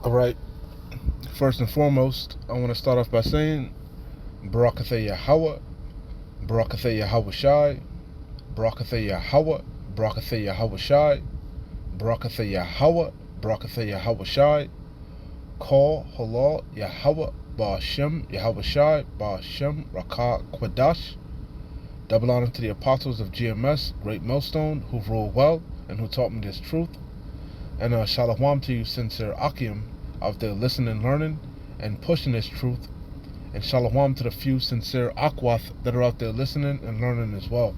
All right. First and foremost, I want to start off by saying Baruch Yahweh, Baruch Yahweh Shai, Baruch Yahweh, Baruch Yahweh Shai, Baruch Yahweh, Baruch Yahweh Shai, Call Halal Yahweh, Ba'ashem Yahweh Shai, Ba'ashem Rakah Kwadash. Double honor to the apostles of GMS, Great Millstone, who ruled well and who taught me this truth. And shalom to you, sincere Akim, out there listening, learning, and pushing this truth. And shalom to the few sincere Akwath that are out there listening and learning as well.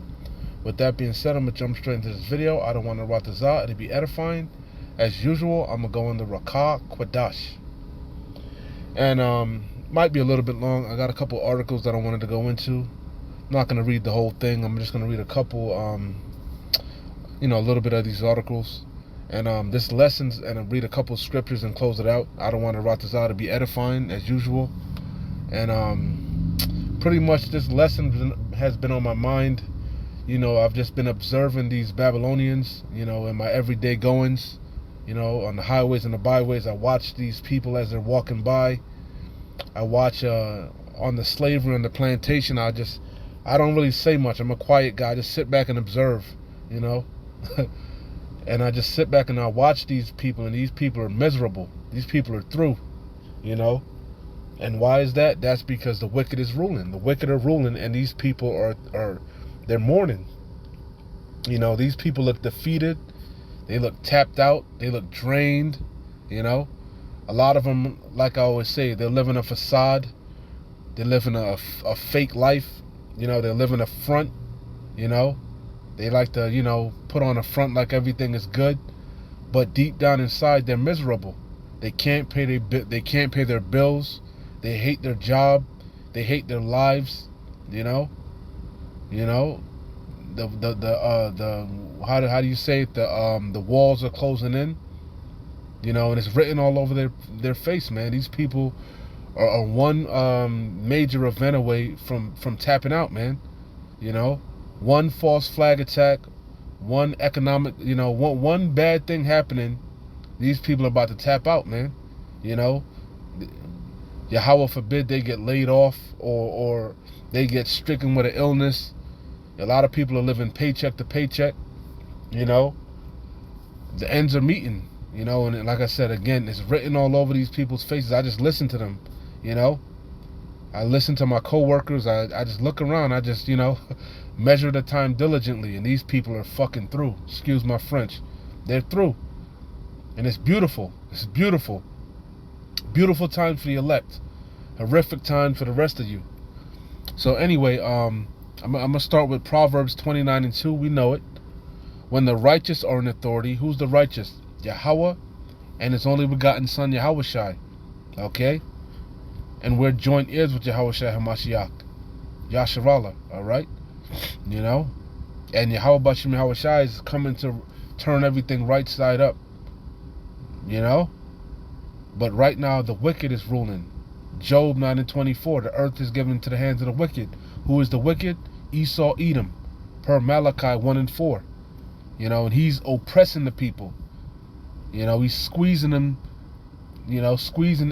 With that being said, I'm going to jump straight into this video. I don't want to ratazah. It'll be edifying. As usual, I'm going to go into Rakah Kwadash. And might be a little bit long. I got a couple articles that I wanted to go into. I'm not going to read the whole thing. I'm just going to read a couple, a little bit of these articles. And this lessons, and I'll read a couple scriptures and close it out. I don't want to ratazah to be edifying as usual. And pretty much this lesson has been on my mind. I've just been observing these Babylonians, in my everyday goings, on the highways and the byways. I watch these people as they're walking by. I watch on the slavery on the plantation. I don't really say much. I'm a quiet guy. I just sit back and observe, And I just sit back and I watch these people, and these people are miserable. These people are through, And why is that? That's because the wicked is ruling. The wicked are ruling, and these people they're mourning. These people look defeated. They look tapped out. They look drained. A lot of them, like I always say, they're living a facade. They're living a fake life. They're living a front. They like to, put on a front like everything is good, but deep down inside they're miserable. They can't pay their bills. They hate their job. They hate their lives. The how do you say it? The walls are closing in. And it's written all over their face, man. These people are one major event away from tapping out, man. One false flag attack, one economic, one bad thing happening, these people are about to tap out, man. Yahweh forbid they get laid off or they get stricken with an illness. A lot of people are living paycheck to paycheck. The ends are meeting, and like I said, again, it's written all over these people's faces. I just listen to them, I listen to my coworkers. I just look around. I just, measure the time diligently, and these people are fucking through. Excuse my French. They're through. And it's beautiful. It's beautiful. Beautiful time for the elect. Horrific time for the rest of you. So anyway, I'm going to start with Proverbs 29:2. We know it. When the righteous are in authority, who's the righteous? Yahweh and his only begotten son, Yahweh Shai. Okay? And we're joint heirs with Yahweh Shai HaMashiach. Yasharallah. Alright? And Yahweh Bashim Yahweh Shai is coming to turn everything right side up. But right now the wicked is ruling. Job 9:24, the earth is given into the hands of the wicked. Who is the wicked? Esau, Edom, per Malachi 1:4. And he's oppressing the people. He's squeezing them, squeezing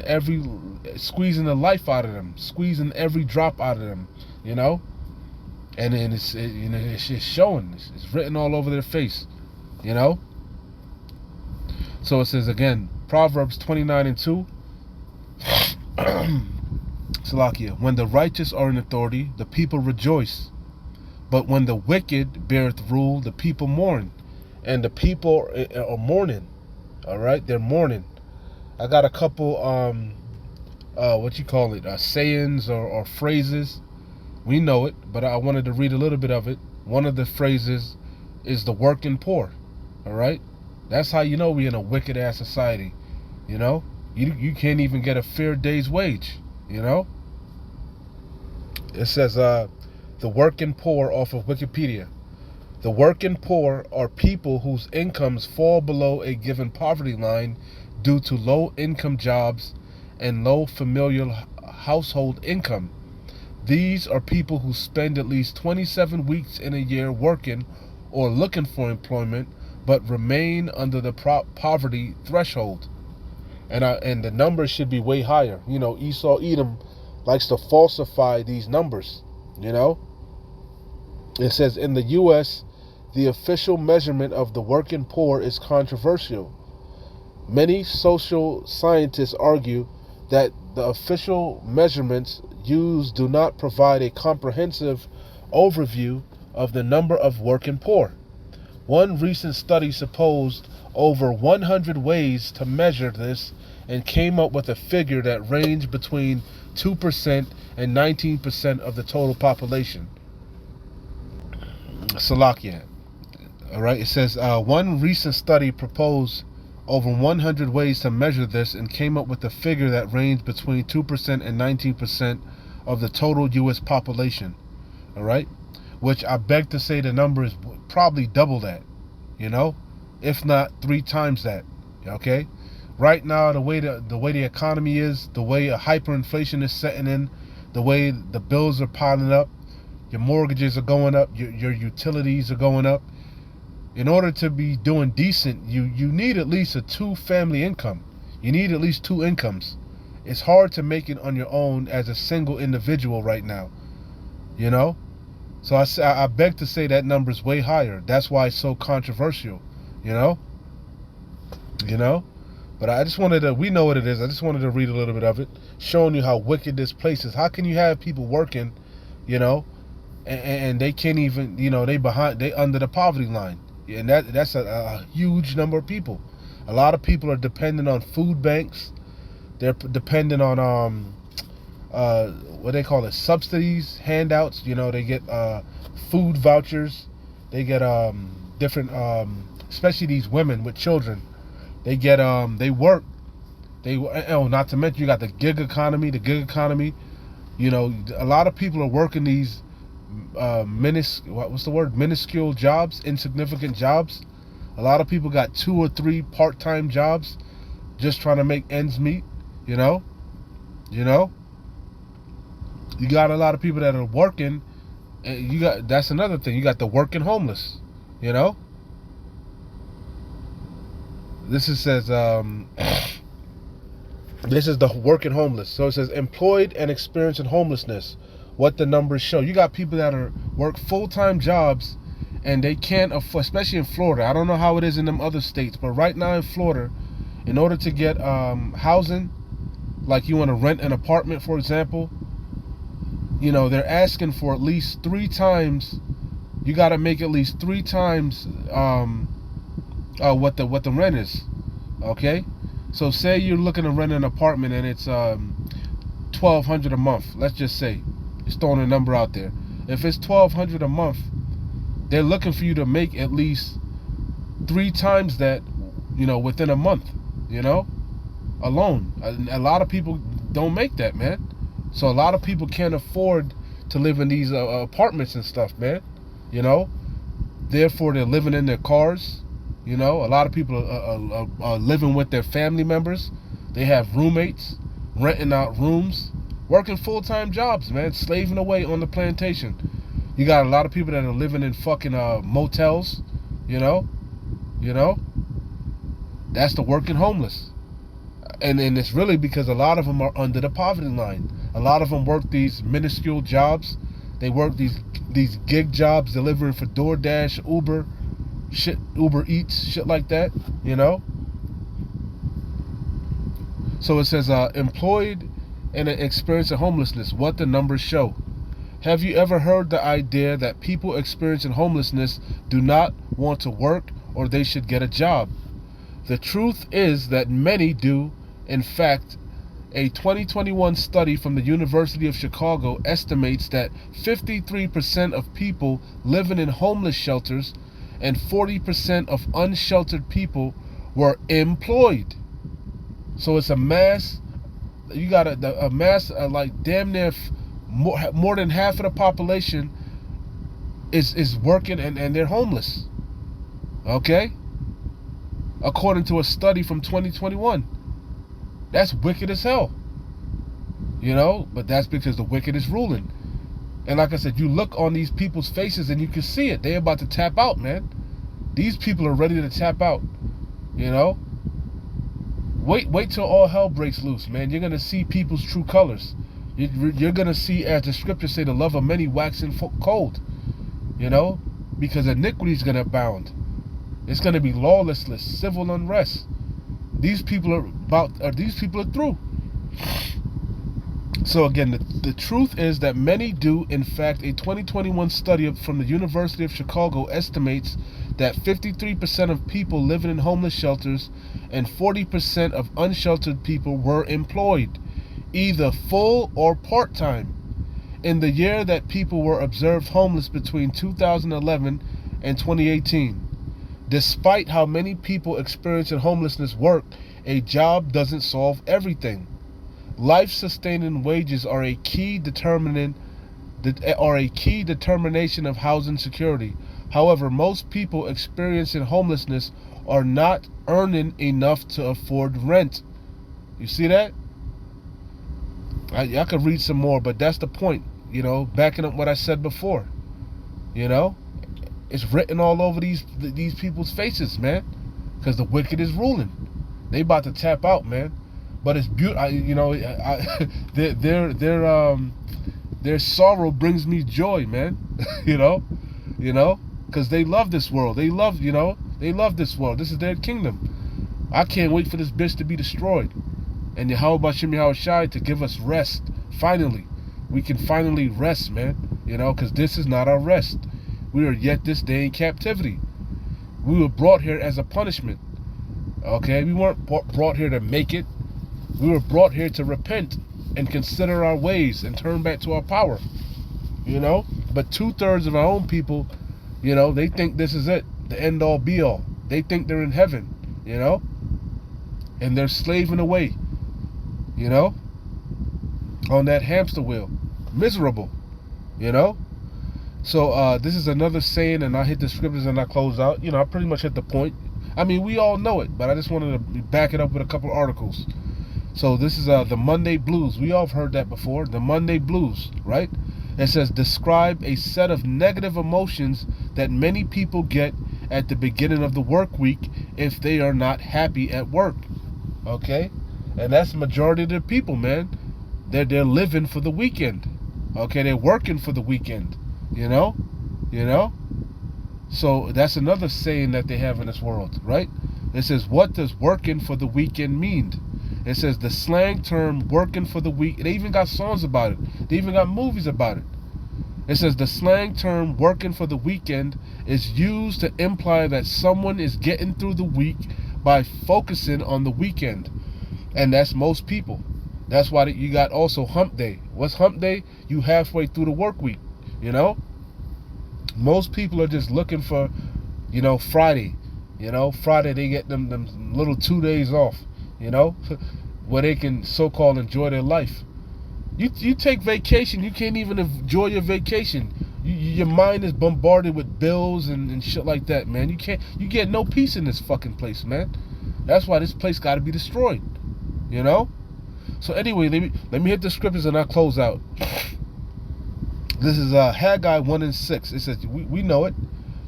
the life out of them, squeezing every drop out of them, And then it's just showing. It's written all over their face, So it says again, Proverbs 29:2. Salakia. When the righteous are in authority, the people rejoice. But when the wicked beareth rule, the people mourn. And the people are mourning. All right, they're mourning. I got a couple, sayings or phrases. We know it, but I wanted to read a little bit of it. One of the phrases is the working poor. All right, that's how you know we're in a wicked ass society. You can't even get a fair day's wage. It says the working poor off of Wikipedia. The working poor are people whose incomes fall below a given poverty line due to low income jobs and low familial household income. These are people who spend at least 27 weeks in a year working or looking for employment, but remain under the poverty threshold. and the numbers should be way higher. You know, Esau Edom likes to falsify these numbers. You know, it says in the U.S. the official measurement of the working poor is controversial. Many social scientists argue that the official measurements used do not provide a comprehensive overview of the number of working poor. One recent study supposed over 100 ways to measure this and came up with a figure that ranged between 2% and 19% of the total population. Salakia. All right, it says one recent study proposed over 100 ways to measure this and came up with a figure that ranged between 2% and 19% of the total U.S. population. All right, which I beg to say the number is probably double that, you know, if not 3 times that. Okay, right now the way the economy is, the way a hyperinflation is setting in, the way the bills are piling up, your mortgages are going up, your utilities are going up. In order to be doing decent, you need at least a 2-family income. You need at least 2 incomes. It's hard to make it on your own as a single individual right now, you know. So I beg to say that number's way higher. That's why it's so controversial, you know. But I just wanted to, we know what it is. I just wanted to read a little bit of it, showing you how wicked this place is. How can you have people working, you know, and they can't even, you know, they under the poverty line. And that's a huge number of people. A lot of people are dependent on food banks. They're dependent on what they call it, subsidies, handouts. You know, they get food vouchers. They get different, especially these women with children. They get they work. Not to mention you got the gig economy. The gig economy. You know, a lot of people are working these minuscule jobs, insignificant jobs. A lot of people got 2 or 3 part-time jobs just trying to make ends meet, you know. You got a lot of people that are working, and that's another thing. You got the working homeless, you know. This says this is the working homeless. So it says employed and experiencing homelessness. What the numbers show. You got people that work full-time jobs and they can't afford, especially in Florida. I don't know how it is in them other states, but right now in Florida, in order to get housing, like you want to rent an apartment, for example, you know, they're asking for at least 3 times. You got to make at least 3 times what the rent is. Okay, so say you're looking to rent an apartment and it's $1,200 a month. Let's just say. Just throwing a number out there. If it's $1,200 a month, they're looking for you to make at least 3 times that, you know, within a month, you know, alone. A lot of people don't make that, man. So a lot of people can't afford to live in these apartments and stuff, man. You know, therefore they're living in their cars. You know, a lot of people are living with their family members. They have roommates, renting out rooms. Working full-time jobs, man, slaving away on the plantation. You got a lot of people that are living in fucking motels, you know. That's the working homeless. And it's really because a lot of them are under the poverty line. A lot of them work these minuscule jobs. They work these gig jobs delivering for DoorDash, Uber Eats, shit like that, you know. So it says employed and experiencing homelessness, what the numbers show. Have you ever heard the idea that people experiencing homelessness do not want to work or they should get a job? The truth is that many do. In fact, a 2021 study from the University of Chicago estimates that 53% of people living in homeless shelters and 40% of unsheltered people were employed. So it's a mass. You got a mass, like damn near more than half of the population is working and they're homeless. Okay? According to a study from 2021. That's wicked as hell. You know? But that's because the wicked is ruling. And like I said, you look on these people's faces and you can see it. They're about to tap out, man. These people are ready to tap out. You know? Wait till all hell breaks loose, man. You're gonna see people's true colors. You're gonna see, as the scriptures say, the love of many waxing cold. You know, because iniquity is gonna abound. It's gonna be lawlessness, civil unrest. These people are through. So again, the truth is that many do. In fact, a 2021 study from the University of Chicago estimates that 53% of people living in homeless shelters and 40% of unsheltered people were employed, either full or part-time, in the year that people were observed homeless between 2011 and 2018. Despite how many people experiencing homelessness work, a job doesn't solve everything. Life-sustaining wages are a key determination of housing security. However, most people experiencing homelessness are not earning enough to afford rent. You see that? I could read some more, but that's the point. You know, backing up what I said before. You know, it's written all over these people's faces, man, because the wicked is ruling. They about to tap out, man. But it's beautiful. You know, their sorrow brings me joy, man. you know, because they love this world. They love this world. This is their kingdom. I can't wait for this bitch to be destroyed, and Yahweh Bashim Yahweh Shai to give us rest. Finally, we can finally rest, man. You know, because this is not our rest. We are yet this day in captivity. We were brought here as a punishment. Okay, we weren't brought here to make it. We were brought here to repent and consider our ways and turn back to our power. You know, but 2/3 of our own people, you know, they think this is it, the end all be all. They think they're in heaven, you know, and they're slaving away, you know, on that hamster wheel, miserable, you know. So this is another saying, and I hit the scriptures and I close out. You know, I pretty much hit the point. I mean, we all know it, but I just wanted to back it up with a couple articles. So this is the Monday Blues. We all have heard that before. The Monday Blues, right? It says, describe a set of negative emotions that many people get at the beginning of the work week if they are not happy at work. Okay? And that's the majority of the people, man. They're living for the weekend. Okay? They're working for the weekend. You know? So that's another saying that they have in this world, right? It says, what does working for the weekend mean? It says the slang term working for the week. They even got songs about it. They even got movies about it. It says the slang term working for the weekend is used to imply that someone is getting through the week by focusing on the weekend. And that's most people. That's why you got also hump day. What's hump day? You halfway through the work week, you know? Most people are just looking for, you know, Friday. You know, Friday they get them little 2 days off, you know, where they can so-called enjoy their life. You take vacation, you can't even enjoy your vacation. Your mind is bombarded with bills and shit like that, man. You get no peace in this fucking place, man. That's why this place got to be destroyed, you know. So anyway, let me hit the scriptures and I'll close out. This is Haggai 1:6. It says, we know it.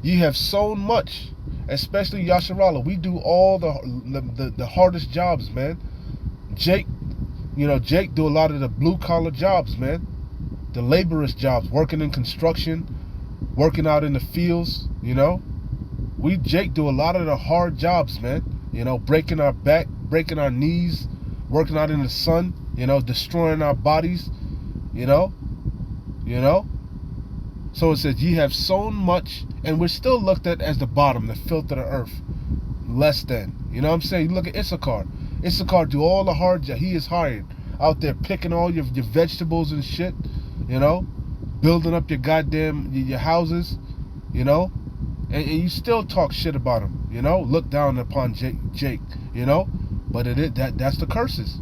You have sown much, especially Yasharallah. We do all the hardest jobs, man. Jake do a lot of the blue collar jobs, man. The laborious jobs, working in construction, working out in the fields, you know. Jake do a lot of the hard jobs, man. You know, breaking our back, breaking our knees, working out in the sun, you know, destroying our bodies, you know. So it says, ye have sown much, and we're still looked at as the bottom, the filth of the earth. Less than. You know what I'm saying? You look at Issachar. Issachar do all the hard job. He is hired. Out there picking all your vegetables and shit, you know, building up your goddamn your houses, you know, and you still talk shit about him, you know, look down upon Jake, you know, but that's the curses,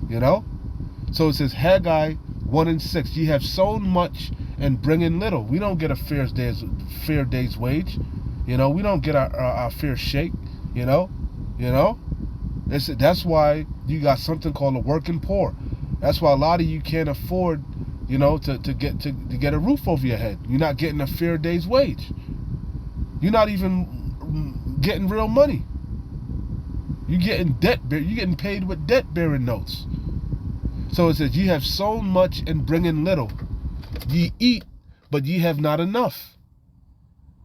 you know. So it says Haggai 1:6, ye have sown much and bring in little. We don't get a fair day's wage, you know. We don't get our fair shake, you know. That's why you got something called a working poor. That's why a lot of you can't afford, you know, to get a roof over your head. You're not getting a fair day's wage. You're not even getting real money. You're getting paid with debt-bearing notes. So it says, ye have sown much and bring in little. Ye eat, but ye have not enough.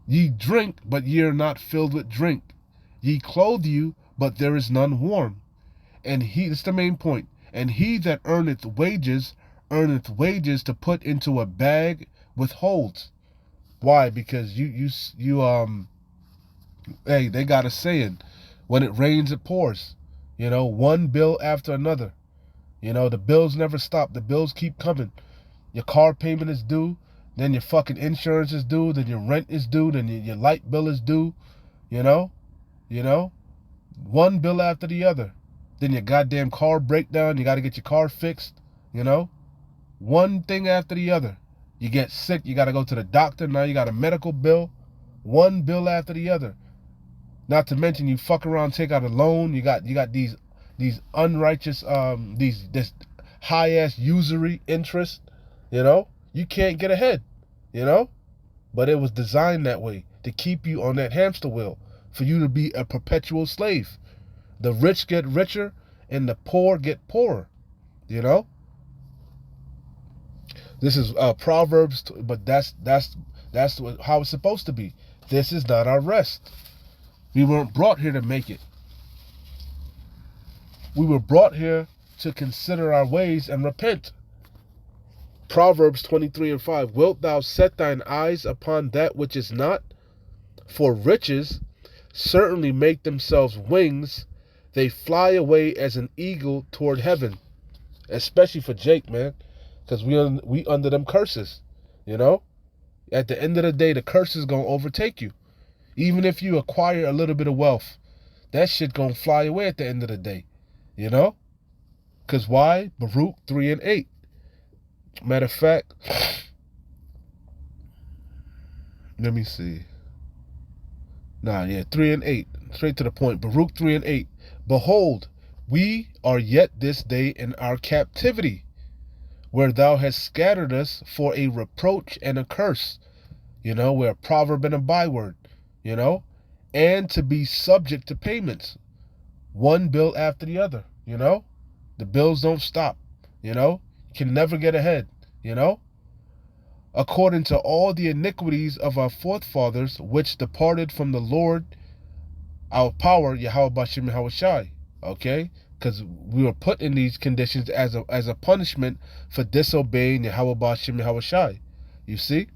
Ye drink, but ye are not filled with drink. Ye clothe you, but there is none warm. And this is the main point. And he that earneth wages to put into a bag withholds. Why? Because hey, they got a saying, when it rains it pours. One bill after another. The bills never stop. The bills keep coming. Your car payment is due, then your fucking insurance is due, then your rent is due, then your light bill is due. One bill after the other. Then your goddamn car breakdown, you got to get your car fixed. One thing after the other. You get sick, you got to go to the doctor, now you got a medical bill. One bill after the other. Not to mention you fuck around, take out a loan. You got these unrighteous, this high ass usury interest. You can't get ahead. But it was designed that way, to keep you on that hamster wheel, for you to be a perpetual slave. The rich get richer and the poor get poorer. This is Proverbs, but that's how it's supposed to be. This is not our rest. We weren't brought here to make it. We were brought here to consider our ways and repent. Proverbs 23:5. Wilt thou set thine eyes upon that which is not? For riches certainly make themselves wings. They fly away as an eagle toward heaven. Especially for Jake, man. Because we under them curses. At the end of the day, the curse is going to overtake you. Even if you acquire a little bit of wealth, that shit going to fly away at the end of the day. Because why? Baruch 3:8. Matter of fact, let me see. 3:8. Straight to the point. Baruch 3:8. Behold, we are yet this day in our captivity, where thou hast scattered us for a reproach and a curse. We're a proverb and a byword. And to be subject to payments. One bill after the other. The bills don't stop. You can never get ahead. According to all the iniquities of our forefathers, which departed from the Lord, our power, Yahweh Bashim Yahushai. Okay? Because we were put in these conditions as a punishment for disobeying Yahweh Bashim Yahushai. You see?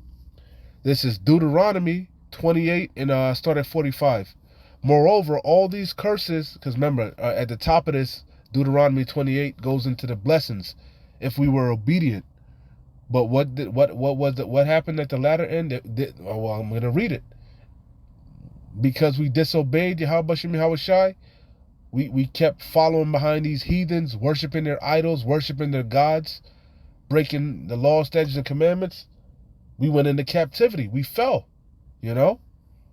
This is Deuteronomy 28 and start at 45. Moreover, all these curses, because remember, at the top of this, Deuteronomy 28 goes into the blessings if we were obedient. But what happened at the latter end? Well, I'm going to read it. Because we disobeyed Yahweh Shem Yahushai, we kept following behind these heathens, worshiping their idols, worshiping their gods, breaking the law, statutes, and commandments. We went into captivity. We fell, and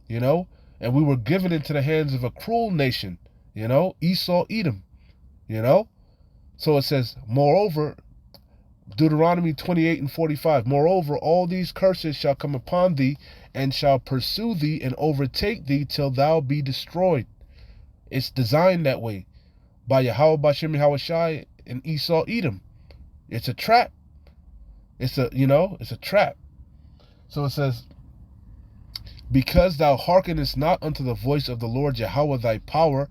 we were given into the hands of a cruel nation, Esau, Edom, So it says, moreover, Deuteronomy 28 and 45, moreover, all these curses shall come upon thee, and shall pursue thee and overtake thee till thou be destroyed. It's designed that way by Yahweh Bashem Yahushai and Esau, Edom. It's a trap. It's a trap. So it says, because thou hearkenest not unto the voice of the Lord Yahweh thy power,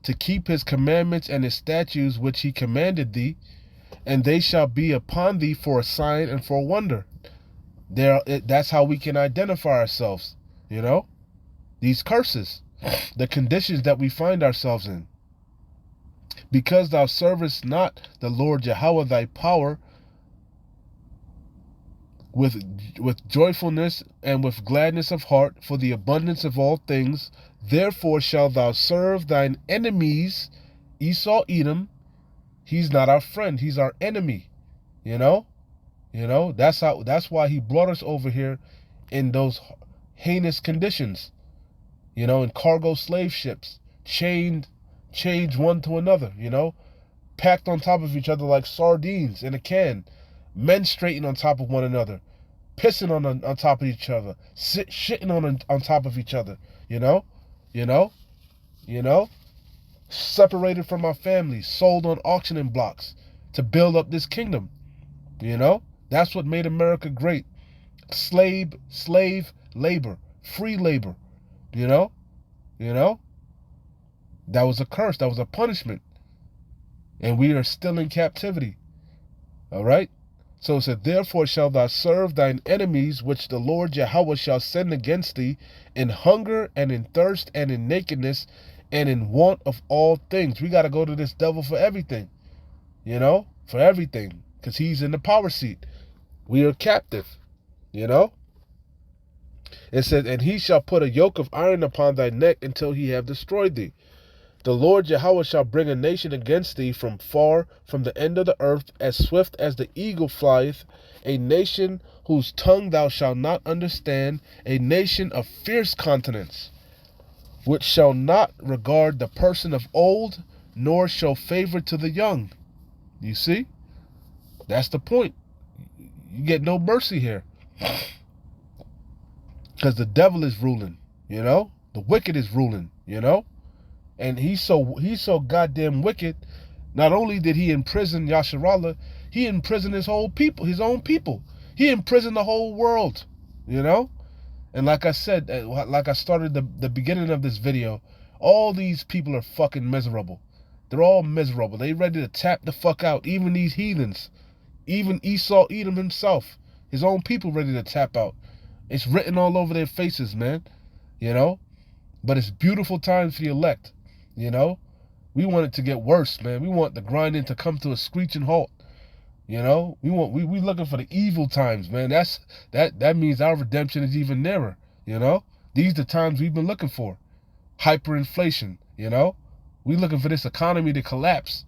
to keep his commandments and his statutes which he commanded thee, and they shall be upon thee for a sign and for a wonder. That's how we can identify ourselves, these curses, the conditions that we find ourselves in. Because thou servest not the Lord Yahweh thy power with joyfulness and with gladness of heart for the abundance of all things, therefore shalt thou serve thine enemies, Esau, Edom. He's not our friend, he's our enemy. That's why he brought us over here in those heinous conditions, in cargo slave ships, chained one to another, packed on top of each other like sardines in a can, menstruating on top of one another, pissing on top of each other, shitting on top of each other, separated from our families, sold on auctioning blocks to build up this kingdom. You know, that's what made America great. Slave labor, free labor. You know, you know, that was a curse. That was a punishment. And we are still in captivity. All right. So it said, therefore shalt thou serve thine enemies, which the Lord Yahweh shall send against thee, in hunger and in thirst and in nakedness and in want of all things. We got to go to this devil for everything, you know, for everything, because he's in the power seat. We are captive, you know. It says, and he shall put a yoke of iron upon thy neck until he have destroyed thee. The Lord Yahweh shall bring a nation against thee from far, from the end of the earth, as swift as the eagle flieth, a nation whose tongue thou shalt not understand, a nation of fierce countenance, which shall not regard the person of old, nor show favor to the young. You see? That's the point. You get no mercy here. Because the devil is ruling, you know? The wicked is ruling, you know? And he's so goddamn wicked. Not only did he imprison Yasharallah, he imprisoned his own people. He imprisoned the whole world, you know? And like I said, like I started the beginning of this video, all these people are fucking miserable. They're all miserable. They ready to tap the fuck out. Even these heathens. Even Esau Edom himself. His own people ready to tap out. It's written all over their faces, man. You know? But it's beautiful times for the elect. You know? We want it to get worse, man. We want the grinding to come to a screeching halt. You know? We looking for the evil times, man. That means our redemption is even nearer. You know? These are the times we've been looking for. Hyperinflation, you know? We looking for this economy to collapse.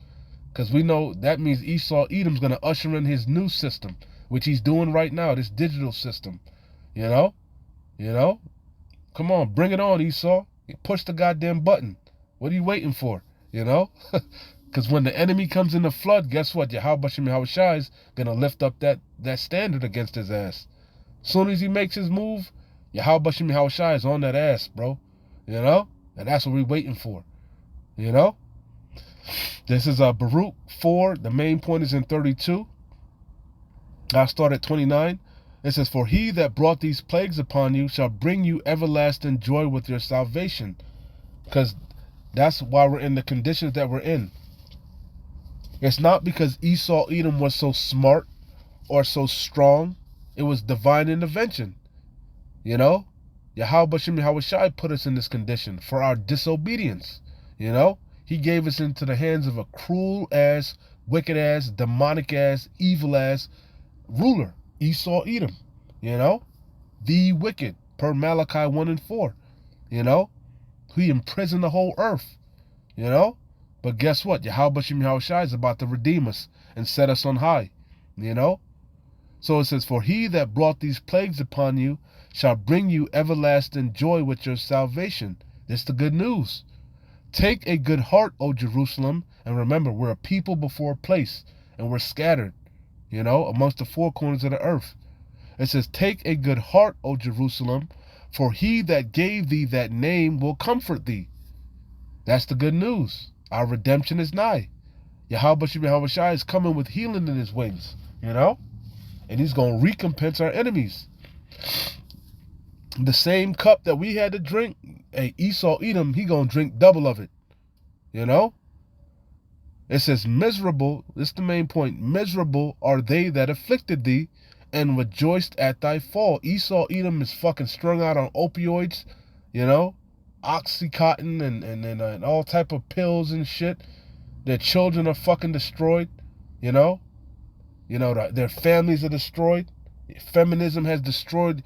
Because we know that means Esau Edom's going to usher in his new system, which he's doing right now, this digital system. You know? You know? Come on, bring it on, Esau. Push the goddamn button. What are you waiting for? You know? Because when the enemy comes in the flood, guess what? Yahweh Shem Yahweh Shai is going to lift up that standard against his ass. As soon as he makes his move, Yahweh Shem Yahweh Shai is on that ass, bro. You know? And that's what we're waiting for. You know? This is Baruch 4. The main point is in 32. I'll start at 29. It says, for he that brought these plagues upon you shall bring you everlasting joy with your salvation. Because that's why we're in the conditions that we're in. It's not because Esau Edom was so smart or so strong. It was divine intervention. You know? Yahweh Shem Yahweh Shai put us in this condition for our disobedience. You know? He gave us into the hands of a cruel-ass, wicked-ass, demonic-ass, evil-ass ruler. Esau Edom, you know, the wicked, per Malachi 1 and 4, you know, he imprisoned the whole earth, you know, but guess what? Yahweh Shem Yahweh Shai is about to redeem us and set us on high, you know, so it says, for he that brought these plagues upon you shall bring you everlasting joy with your salvation. This is the good news. Take a good heart, O Jerusalem, and remember, we're a people before a place, and we're scattered, you know, amongst the four corners of the earth. It says, take a good heart, O Jerusalem, for he that gave thee that name will comfort thee. That's the good news. Our redemption is nigh. Yahweh Shem Yahweh Shai is coming with healing in his wings, you know, and he's going to recompense our enemies. The same cup that we had to drink, hey, Esau Edom, he going to drink double of it, you know. It says, miserable, this is the main point, miserable are they that afflicted thee and rejoiced at thy fall. Esau Edom is fucking strung out on opioids, you know, Oxycontin and all type of pills and shit. Their children are fucking destroyed, you know. Their families are destroyed. Feminism has destroyed,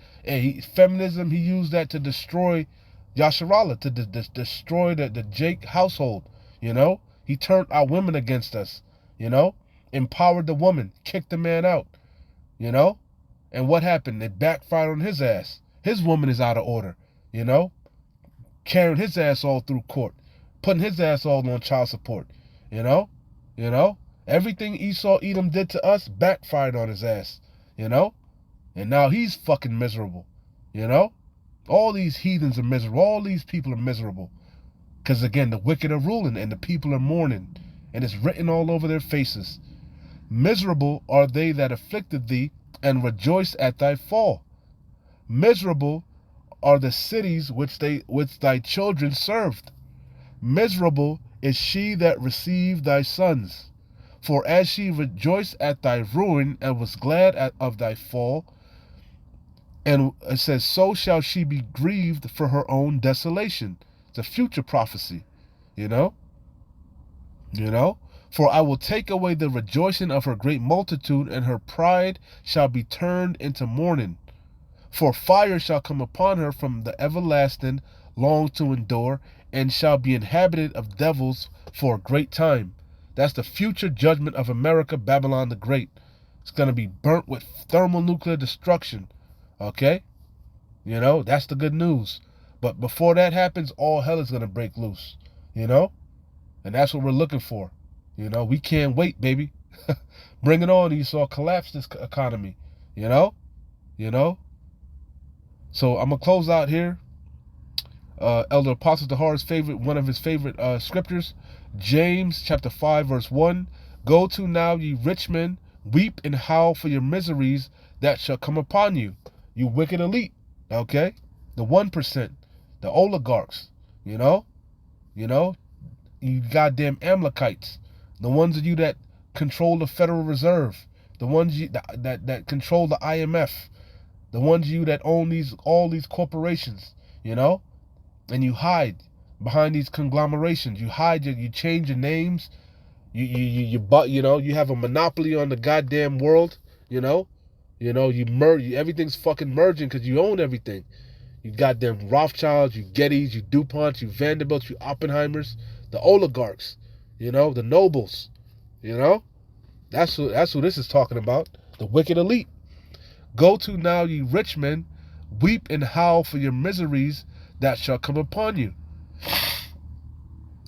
feminism, he used that to destroy Yasharallah, to destroy the Jake household, you know. He turned our women against us, you know, empowered the woman, kicked the man out, you know. And what happened? It backfired on his ass. His woman is out of order, you know, carrying his ass all through court, putting his ass all on child support, you know. Everything Esau Edom did to us backfired on his ass, you know. And now he's fucking miserable, you know. All these heathens are miserable. All these people are miserable, Because again, the wicked are ruling and the people are mourning, and it's written all over their faces. Miserable are they that afflicted thee, and rejoice at thy fall. Miserable are the cities which thy children served. Miserable is she that received thy sons. For as she rejoiced at thy ruin, and was glad of thy fall, and it says, so shall she be grieved for her own desolation. It's a future prophecy, you know? For I will take away the rejoicing of her great multitude, and her pride shall be turned into mourning. For fire shall come upon her from the everlasting, long to endure, and shall be inhabited of devils for a great time. That's the future judgment of America, Babylon the Great. It's going to be burnt with thermonuclear destruction. Okay? That's the good news. But before that happens, all hell is going to break loose. And that's what we're looking for. We can't wait, baby. Bring it on, Esau. Collapse this economy. So I'm going to close out here. Elder Apostle Tahar's one of his favorite scriptures, James chapter 5, verse 1. Go to now, ye rich men, weep and howl for your miseries that shall come upon you. You wicked elite, okay? The 1%, the oligarchs, you goddamn Amalekites, the ones of you that control the Federal Reserve, the ones that control the IMF, the ones of you that own all these corporations, and you hide behind these conglomerations. You hide, you change your names. You have a monopoly on the goddamn world. You merge. Everything's fucking merging because you own everything. You goddamn Rothschilds, you Gettys, you DuPonts, you Vanderbilts, you Oppenheimers, the oligarchs. The nobles. That's who this is talking about. The wicked elite. Go to now, ye rich men, weep and howl for your miseries that shall come upon you.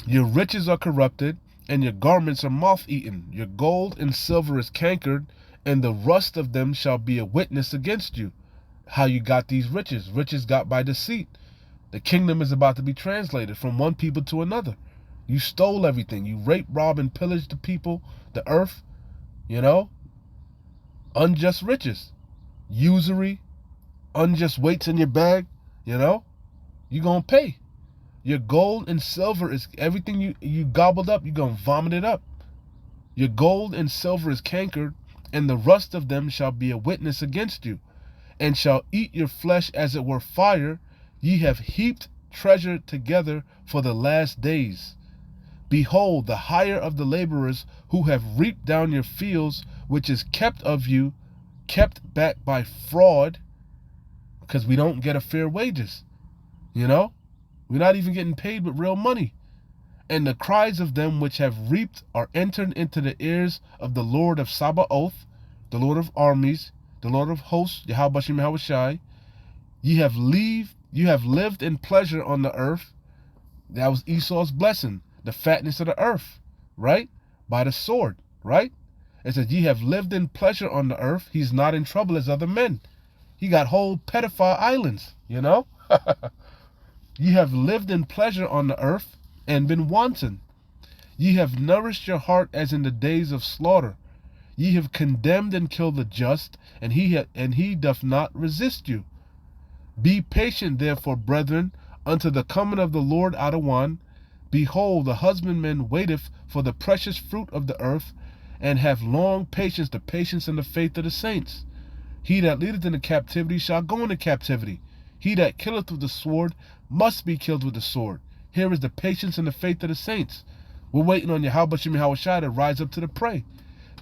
Your riches are corrupted, and your garments are moth-eaten. Your gold and silver is cankered, and the rust of them shall be a witness against you. How you got these riches? Riches got by deceit. The kingdom is about to be translated from one people to another. You stole everything. You raped, robbed, and pillaged the people, the earth. Unjust riches. Usury. Unjust weights in your bag. You gonna pay. Your gold and silver is everything you gobbled up, you gonna vomit it up. Your gold and silver is cankered, and the rust of them shall be a witness against you, and shall eat your flesh as it were fire. Ye have heaped treasure together for the last days. Behold, the hire of the laborers who have reaped down your fields, which is kept of you, kept back by fraud, because we don't get a fair wages. We're not even getting paid with real money. And the cries of them which have reaped are entered into the ears of the Lord of Sabaoth, the Lord of armies, the Lord of hosts, Yahweh Shem Yahushai. You have lived in pleasure on the earth. That was Esau's blessing, the fatness of the earth, right? By the sword, right? It says, ye have lived in pleasure on the earth. He's not in trouble as other men. He got whole pedophile islands, Ye have lived in pleasure on the earth, and been wanton. Ye have nourished your heart as in the days of slaughter. Ye have condemned and killed the just, and he doth not resist you. Be patient, therefore, brethren, unto the coming of the Lord Adawan. Behold, the husbandman waiteth for the precious fruit of the earth, and have long patience, the patience and the faith of the saints. He that leadeth into captivity shall go into captivity. He that killeth with the sword must be killed with the sword. Here is the patience and the faith of the saints. We're waiting on Yahweh Shem Yahushai to rise up to the prey.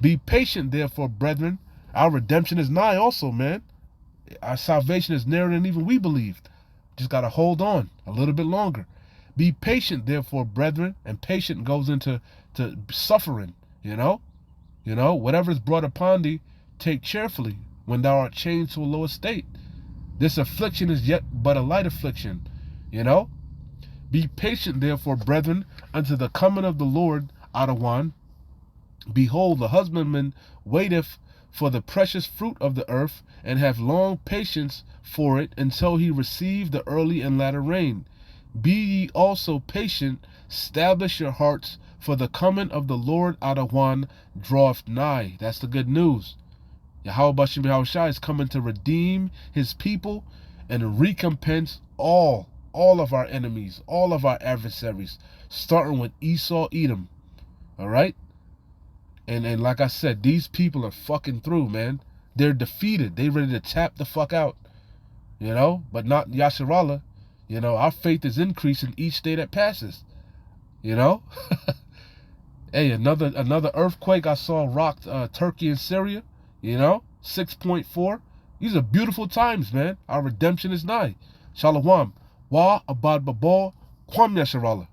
Be patient, therefore, brethren. Our redemption is nigh also, man. Our salvation is nearer than even we believed. Just got to hold on a little bit longer. Be patient, therefore, brethren. And patient goes into suffering, Whatever is brought upon thee, take cheerfully when thou art changed to a low estate. This affliction is yet but a light affliction, Be patient, therefore, brethren, unto the coming of the Lord Adawan. Behold, the husbandman waiteth for the precious fruit of the earth, and have long patience for it until he receive the early and latter rain. Be ye also patient, establish your hearts, for the coming of the Lord Adawan draweth nigh. That's the good news. Yahweh Bashim Yahushua is coming to redeem his people and recompense all of our enemies, all of our adversaries, starting with Esau, Edom. All right? And like I said, these people are fucking through, man. They're defeated. They ready to tap the fuck out. You know? But not Yasharallah. You know, our faith is increasing each day that passes. You know? Hey, another earthquake I saw rocked Turkey and Syria. You know? 6.4. These are beautiful times, man. Our redemption is nigh. Shalom. Wa abad babal. Kwam Yasharallah.